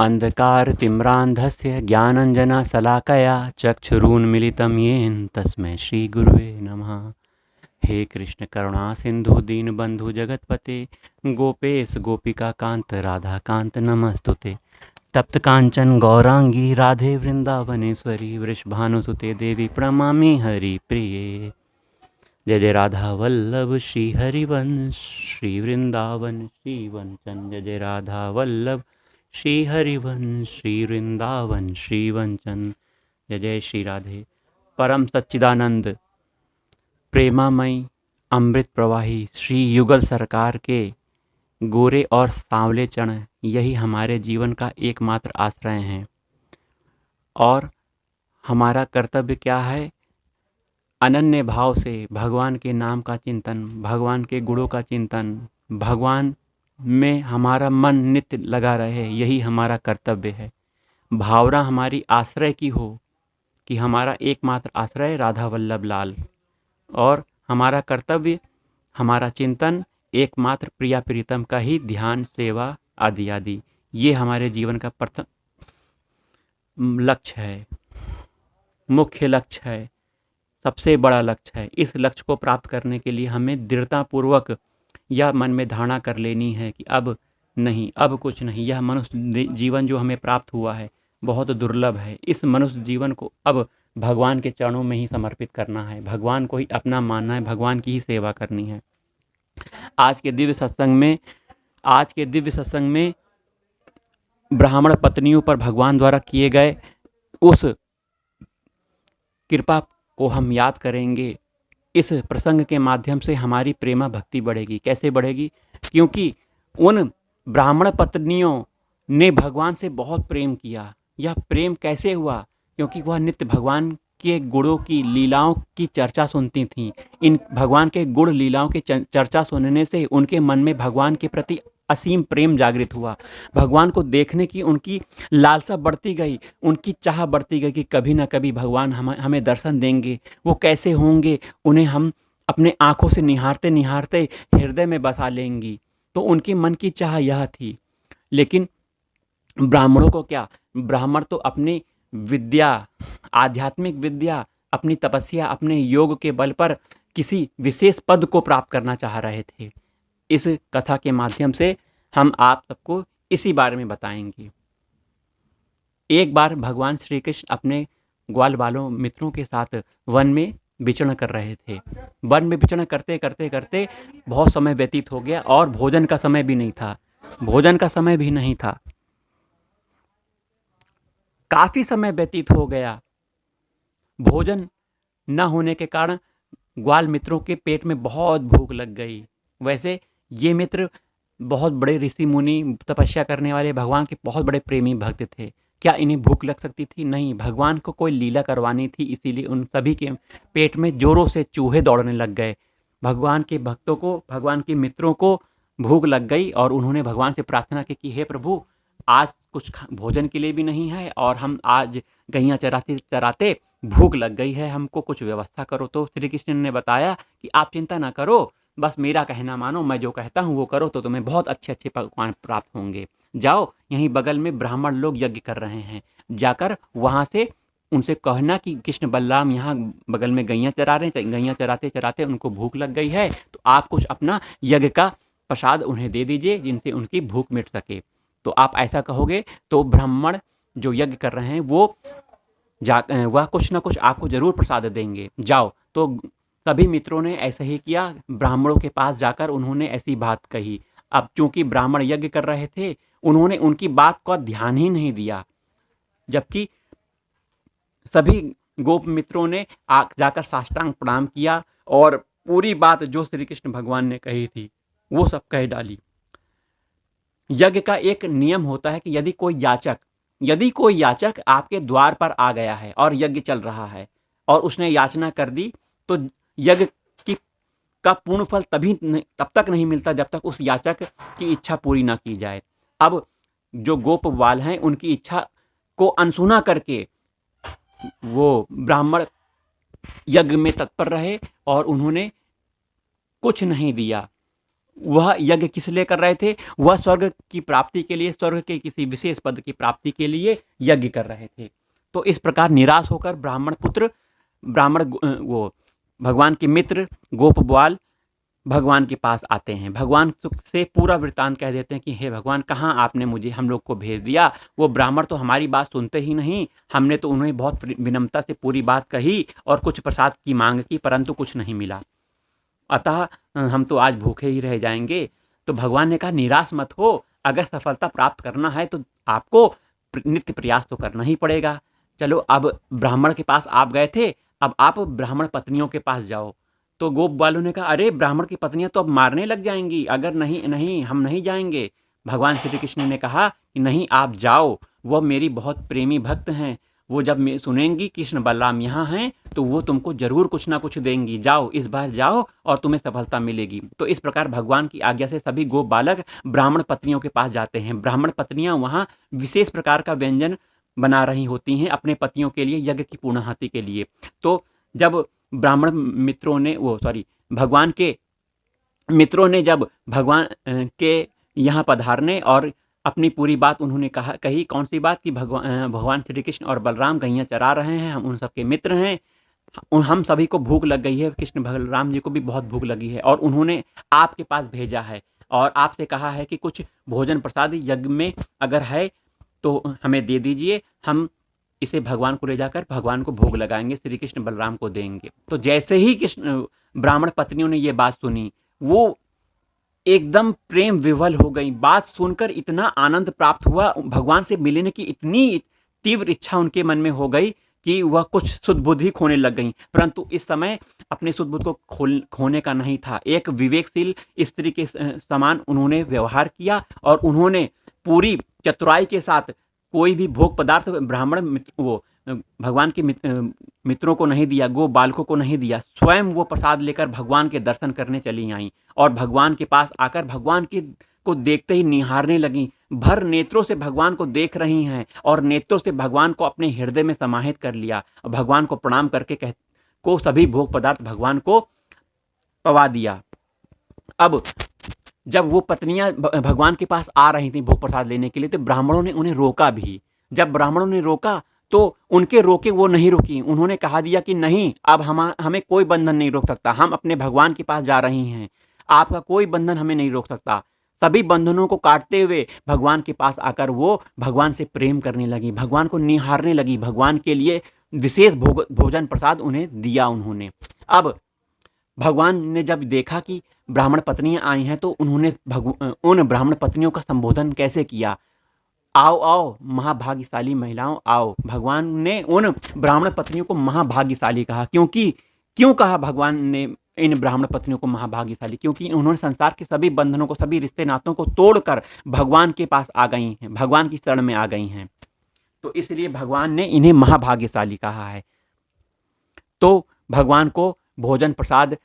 अंधकारतिम्रान्धस्य ज्ञानाञ्जनशलाकया चक्षुरुन्मीलितं येन तस्मै श्रीगुरुवे नमः। हे कृष्ण करुणा सिंधु दीनबंधु जगतपते गोपेश गोपिकाकांत राधाकांत नमस्तुते। तप्त कांचन गौरांगी राधे वृंदावनेश्वरी वृषभानुसुते देवी प्रणमामि हरिप्रिये। जय जय राधा वल्लभ श्री हरिवंश श्री वृंदावन श्री वंचन। जय जय राधा वल्लभ श्री हरिवंश श्री वृंदावन श्री वंचन। जय जय श्री राधे। परम सच्चिदानंद प्रेमामयी अमृत प्रवाही श्री युगल सरकार के गोरे और सांवले चरण यही हमारे जीवन का एकमात्र आश्रय हैं। और हमारा कर्तव्य क्या है? अनन्य भाव से भगवान के नाम का चिंतन, भगवान के गुणों का चिंतन, भगवान में हमारा मन नित्य लगा रहे, यही हमारा कर्तव्य है। भावना हमारी आश्रय की हो कि हमारा एकमात्र आश्रय राधा वल्लभ लाल, और हमारा कर्तव्य, हमारा चिंतन एकमात्र प्रिया प्रीतम का ही ध्यान, सेवा आदि आदि। ये हमारे जीवन का प्रथम लक्ष्य है, मुख्य लक्ष्य है, सबसे बड़ा लक्ष्य है। इस लक्ष्य को प्राप्त करने के लिए हमें दृढ़तापूर्वक यह मन में धारणा कर लेनी है कि अब नहीं, अब कुछ नहीं। यह मनुष्य जीवन जो हमें प्राप्त हुआ है बहुत दुर्लभ है। इस मनुष्य जीवन को अब भगवान के चरणों में ही समर्पित करना है, भगवान को ही अपना मानना है, भगवान की ही सेवा करनी है। आज के दिव्य सत्संग में ब्राह्मण पत्नियों पर भगवान द्वारा किए गए उस कृपा को हम याद करेंगे। इस प्रसंग के माध्यम से हमारी प्रेमा भक्ति बढ़ेगी। कैसे बढ़ेगी? क्योंकि उन ब्राह्मण पत्नियों ने भगवान से बहुत प्रेम किया। यह प्रेम कैसे हुआ? क्योंकि वह नित्य भगवान के गुणों की, लीलाओं की चर्चा सुनती थीं। इन भगवान के गुण लीलाओं की चर्चा सुनने से उनके मन में भगवान के प्रति असीम प्रेम जागृत हुआ। भगवान को देखने की उनकी लालसा बढ़ती गई, उनकी चाह बढ़ती गई कि कभी ना कभी भगवान हमें दर्शन देंगे। वो कैसे होंगे, उन्हें हम अपने आँखों से निहारते निहारते हृदय में बसा लेंगी। तो उनके मन की चाह यह थी। लेकिन ब्राह्मणों को क्या? ब्राह्मण तो अपनी विद्या, आध्यात्मिक विद्या, अपनी तपस्या, अपने योग के बल पर किसी विशेष पद को प्राप्त करना चाह रहे थे। इस कथा के माध्यम से हम आप सबको इसी बारे में बताएंगे। एक बार भगवान श्री कृष्ण अपने ग्वाल बालों मित्रों के साथ वन में विचरण कर रहे थे। वन में विचरण करते करते करते बहुत समय व्यतीत हो गया और भोजन का समय भी नहीं था। काफी समय व्यतीत हो गया। भोजन न होने के कारण ग्वाल मित्रों के पेट में बहुत भूख लग गई। वैसे ये मित्र बहुत बड़े ऋषि मुनि, तपस्या करने वाले, भगवान के बहुत बड़े प्रेमी भक्त थे। क्या इन्हें भूख लग सकती थी? नहीं। भगवान को कोई लीला करवानी थी, इसीलिए उन सभी के पेट में जोरों से चूहे दौड़ने लग गए। भगवान के भक्तों को, भगवान के मित्रों को भूख लग गई और उन्होंने भगवान से प्रार्थना की कि हे प्रभु, आज कुछ भोजन के लिए भी नहीं है और हम आज गैया चराते चराते भूख लग गई है, हमको कुछ व्यवस्था करो। तो श्री कृष्ण ने बताया कि आप चिंता ना करो, बस मेरा कहना मानो, मैं जो कहता हूँ वो करो तो तुम्हें बहुत अच्छे अच्छे पकवान प्राप्त होंगे। जाओ, यहीं बगल में ब्राह्मण लोग यज्ञ कर रहे हैं, जाकर वहाँ से उनसे कहना कि कृष्ण बलराम यहाँ बगल में गैया चरा रहे हैं, गैया चराते चराते उनको भूख लग गई है, तो आप कुछ अपना यज्ञ का प्रसाद उन्हें दे दीजिए जिनसे उनकी भूख मिट सके। तो आप ऐसा कहोगे तो ब्राह्मण जो यज्ञ कर रहे हैं वह कुछ ना कुछ आपको जरूर प्रसाद देंगे। जाओ। तो सभी मित्रों ने ऐसा ही किया। ब्राह्मणों के पास जाकर उन्होंने ऐसी बात कही। अब चूंकि ब्राह्मण यज्ञ कर रहे थे, उन्होंने उनकी बात का ध्यान ही नहीं दिया, जबकि सभी गोप मित्रों ने जाकर साष्टांग प्रणाम किया और पूरी बात जो श्री कृष्ण भगवान ने कही थी वो सब कह डाली। यज्ञ का एक नियम होता है कि यदि कोई याचक आपके द्वार पर आ गया है और यज्ञ चल रहा है और उसने याचना कर दी, तो यज्ञ का पूर्ण फल तब तक नहीं मिलता जब तक उस याचक की इच्छा पूरी ना की जाए। अब जो गोपवाल हैं उनकी इच्छा को अनसुना करके वो ब्राह्मण यज्ञ में तत्पर रहे और उन्होंने कुछ नहीं दिया। वह यज्ञ किस लिए कर रहे थे? वह स्वर्ग की प्राप्ति के लिए, स्वर्ग के किसी विशेष पद की प्राप्ति के लिए यज्ञ कर रहे थे। तो इस प्रकार निराश होकर ब्राह्मण पुत्र, वो भगवान के मित्र गोप बाल भगवान के पास आते हैं। भगवान से पूरा वृत्तांत कह देते हैं कि हे भगवान, कहाँ आपने मुझे हम लोग को भेज दिया? वो ब्राह्मण तो हमारी बात सुनते ही नहीं। हमने तो उन्हें बहुत विनम्रता से पूरी बात कही और कुछ प्रसाद की मांग की, परंतु कुछ नहीं मिला। अतः हम तो आज भूखे ही रह जाएंगे। तो भगवान ने कहा निराश मत हो, अगर सफलता प्राप्त करना है तो आपको नित्य प्रयास तो करना ही पड़ेगा। चलो, अब ब्राह्मण के पास आप गए थे, अब आप ब्राह्मण पत्नियों के पास जाओ। तो गोप बालों ने कहा अरे ब्राह्मण की पत्नियां तो अब मारने लग जाएंगी, अगर नहीं नहीं हम नहीं जाएंगे। भगवान श्री कृष्ण ने कहा कि नहीं, आप जाओ, वह मेरी बहुत प्रेमी भक्त हैं, वो जब सुनेंगी कृष्ण बलराम यहाँ हैं तो वो तुमको जरूर कुछ ना कुछ देंगी। जाओ, इस बार जाओ और तुम्हें सफलता मिलेगी। तो इस प्रकार भगवान की आज्ञा से सभी गोप बालक ब्राह्मण पत्नियों के पास जाते हैं। ब्राह्मण पत्नियां वहाँ विशेष प्रकार का व्यंजन बना रही होती हैं अपने पतियों के लिए, यज्ञ की पूर्णाहुति के लिए। तो जब ब्राह्मण मित्रों ने भगवान के मित्रों ने जब भगवान के यहाँ पधारने और अपनी पूरी बात उन्होंने कही, कौन सी बात? कि भगवान श्री कृष्ण और बलराम गैया चरा रहे हैं, हम उन सबके मित्र हैं, हम सभी को भूख लग गई है, कृष्ण बलराम जी को भी बहुत भूख लगी है और उन्होंने आपके पास भेजा है और आपसे कहा है कि कुछ भोजन प्रसाद यज्ञ में अगर है तो हमें दे दीजिए, हम इसे भगवान को ले जाकर भगवान को भोग लगाएंगे, श्री कृष्ण बलराम को देंगे। तो जैसे ही कृष्ण ब्राह्मण पत्नियों ने ये बात सुनी, वो एकदम प्रेम विवल हो गई। बात सुनकर इतना आनंद प्राप्त हुआ, भगवान से मिलने की इतनी तीव्र इच्छा उनके मन में हो गई कि वह कुछ सुध बुद्धि खोने लग गई। परंतु इस समय अपने सुध बुद्ध को खोने का नहीं था। एक विवेकशील स्त्री के समान उन्होंने व्यवहार किया और उन्होंने पूरी चतुराई के साथ कोई भी भोग पदार्थ ब्राह्मण भगवान के मित्रों को नहीं दिया, गो बालकों को नहीं दिया। स्वयं वो प्रसाद लेकर भगवान के दर्शन करने चली आई और भगवान के पास आकर भगवान को देखते ही निहारने लगी। भर नेत्रों से भगवान को देख रही हैं और नेत्रों से भगवान को अपने हृदय में समाहित कर लिया। भगवान को प्रणाम करके सभी भोग पदार्थ भगवान को पवा दिया। अब जब वो पत्नियां भगवान के पास आ रही थी भोग प्रसाद लेने के लिए, तो ब्राह्मणों ने उन्हें रोका भी। जब ब्राह्मणों ने रोका तो उनके रोके वो नहीं रुकी। उन्होंने कहा दिया कि नहीं, अब हमें कोई बंधन नहीं रोक सकता, हम अपने भगवान के पास जा रही हैं, आपका कोई बंधन हमें नहीं रोक सकता। सभी बंधनों को काटते हुए भगवान के पास आकर वो भगवान से प्रेम करने लगी, भगवान को निहारने लगी, भगवान के लिए विशेष भोजन प्रसाद उन्हें दिया उन्होंने। अब भगवान ने जब देखा कि ब्राह्मण पत्नियां आई हैं तो उन्होंने उन ब्राह्मण पत्नियों का संबोधन कैसे किया? आओ आओ महाभाग्यशाली महिलाओं आओ। भगवान ने उन ब्राह्मण पत्नियों को महाभाग्यशाली कहा। क्यों कहा भगवान ने इन ब्राह्मण पत्नियों को महाभाग्यशाली? क्योंकि उन्होंने संसार के सभी बंधनों को, सभी रिश्ते नातों को तोड़कर भगवान के पास आ गई हैं, भगवान की शरण में आ गई हैं। तो इसलिए भगवान ने इन्हें महाभाग्यशाली कहा है। तो भगवान को भोजन प्रसाद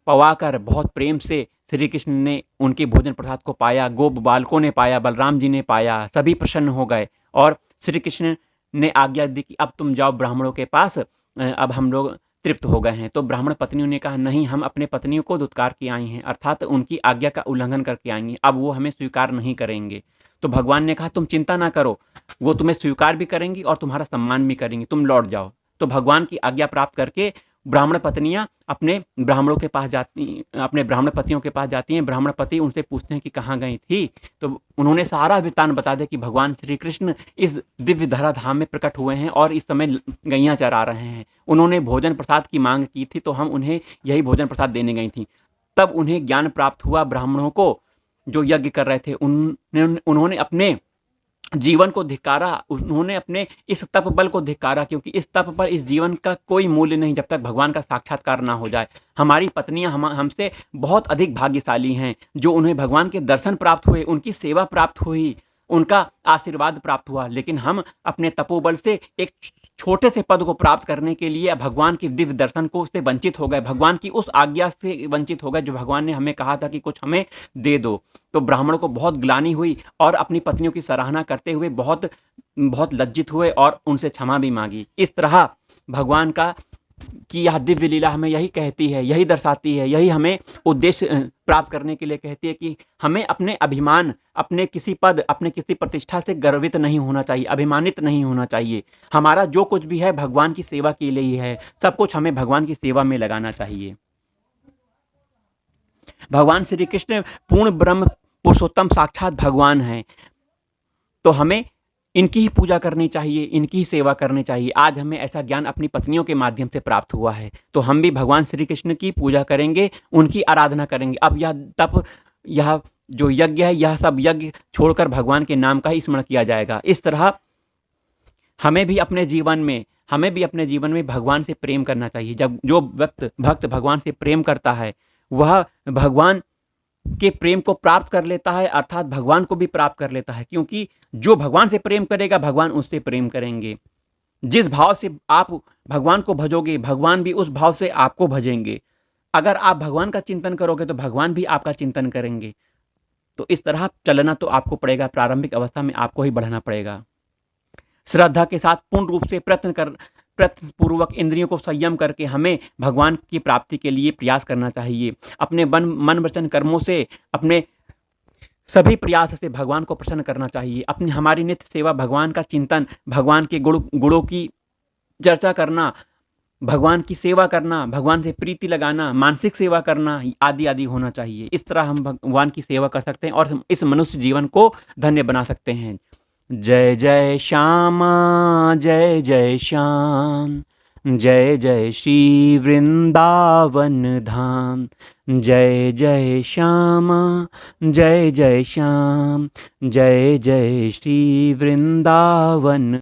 पवाकर बहुत प्रेम से श्री कृष्ण ने उनके भोजन प्रसाद को पाया, गोप बालकों ने पाया, बलराम जी ने पाया, सभी प्रसन्न हो गए और श्री कृष्ण ने आज्ञा दी कि अब तुम जाओ ब्राह्मणों के पास, अब हम लोग तृप्त हो गए हैं। तो ब्राह्मण पत्नियों ने कहा नहीं, हम अपने पत्नियों को दुत्कार के आई हैं, अर्थात उनकी आज्ञा का उल्लंघन करके आई हैं, अब वो हमें स्वीकार नहीं करेंगे। तो भगवान ने कहा तुम चिंता ना करो, वो तुम्हें स्वीकार भी करेंगी और तुम्हारा सम्मान भी करेंगी, तुम लौट जाओ। तो भगवान की आज्ञा प्राप्त करके ब्राह्मण पत्नियां अपने ब्राह्मणों के पास जाती, अपने ब्राह्मण पतियों के पास जाती हैं। ब्राह्मण पति उनसे पूछते हैं कि कहाँ गई थी? तो उन्होंने सारा वृत्तांत बता दिया कि भगवान श्री कृष्ण इस दिव्य धराधाम में प्रकट हुए हैं और इस समय गैयां चरा रहे हैं। उन्होंने भोजन प्रसाद की मांग की थी तो हम उन्हें यही भोजन प्रसाद देने गई थी। तब उन्हें ज्ञान प्राप्त हुआ, ब्राह्मणों को जो यज्ञ कर रहे थे उन्होंने अपने जीवन को धिक्कारा, उन्होंने अपने इस तप बल को धिक्कारा, क्योंकि इस तप पर इस जीवन का कोई मूल्य नहीं जब तक भगवान का साक्षात्कार ना हो जाए। हमारी पत्नियां हमसे बहुत अधिक भाग्यशाली हैं जो उन्हें भगवान के दर्शन प्राप्त हुए, उनकी सेवा प्राप्त हुई, उनका आशीर्वाद प्राप्त हुआ। लेकिन हम अपने तपोबल से एक छोटे से पद को प्राप्त करने के लिए भगवान के दिव्य दर्शन को से वंचित हो गए, भगवान की उस आज्ञा से वंचित हो गए जो भगवान ने हमें कहा था कि कुछ हमें दे दो। तो ब्राह्मण को बहुत ग्लानि हुई और अपनी पत्नियों की सराहना करते हुए बहुत बहुत लज्जित हुए और उनसे क्षमा भी मांगी। इस तरह भगवान का की यह दिव्य लीला हमें यही कहती है, यही दर्शाती है, यही हमें उद्देश्य प्राप्त करने के लिए कहती है कि हमें अपने अभिमान, अपने किसी पद, अपने किसी प्रतिष्ठा से गर्वित नहीं होना चाहिए, अभिमानित नहीं होना चाहिए। हमारा जो कुछ भी है भगवान की सेवा के लिए ही है, सब कुछ हमें भगवान की सेवा में लगाना चाहिए। भगवान श्री कृष्ण पूर्ण ब्रह्म पुरुषोत्तम साक्षात भगवान हैं, तो हमें इनकी ही पूजा करनी चाहिए, इनकी ही सेवा करनी चाहिए। आज हमें ऐसा ज्ञान अपनी पत्नियों के माध्यम से प्राप्त हुआ है, तो हम भी भगवान श्री कृष्ण की पूजा करेंगे, उनकी आराधना करेंगे। अब यह तप, यह जो यज्ञ है, यह सब यज्ञ छोड़कर भगवान के नाम का ही स्मरण किया जाएगा। इस तरह हमें भी अपने जीवन में भगवान से प्रेम करना चाहिए। जब जो भक्त भगवान से प्रेम करता है, वह भगवान के प्रेम को प्राप्त कर लेता है, अर्थात भगवान को भी प्राप्त कर लेता है, क्योंकि जो भगवान से प्रेम करेगा भगवान उससे प्रेम करेंगे। जिस भाव से आप भगवान को भजोगे, भगवान भी उस भाव से आपको भजेंगे। अगर आप भगवान का चिंतन करोगे तो भगवान भी आपका चिंतन करेंगे। तो इस तरह चलना तो आपको पड़ेगा, प्रारंभिक अवस्था में आपको ही बढ़ना पड़ेगा। श्रद्धा के साथ पूर्ण रूप से प्रयत्न पूर्वक इंद्रियों को संयम करके हमें भगवान की प्राप्ति के लिए प्रयास करना चाहिए। अपने मन वचन कर्मों से, अपने सभी प्रयास से भगवान को प्रसन्न करना चाहिए। अपनी हमारी नित्य सेवा, भगवान का चिंतन, भगवान के गुणों की चर्चा करना, भगवान की सेवा करना, भगवान से प्रीति लगाना, मानसिक सेवा करना आदि आदि होना चाहिए। इस तरह हम भगवान की सेवा कर सकते हैं और हम इस मनुष्य जीवन को धन्य बना सकते हैं। जय जय श्यामा, जय जय श्याम, जय जय श्री वृंदावन धाम। जय जय श्यामा, जय जय श्याम, जय जय श्री वृंदावन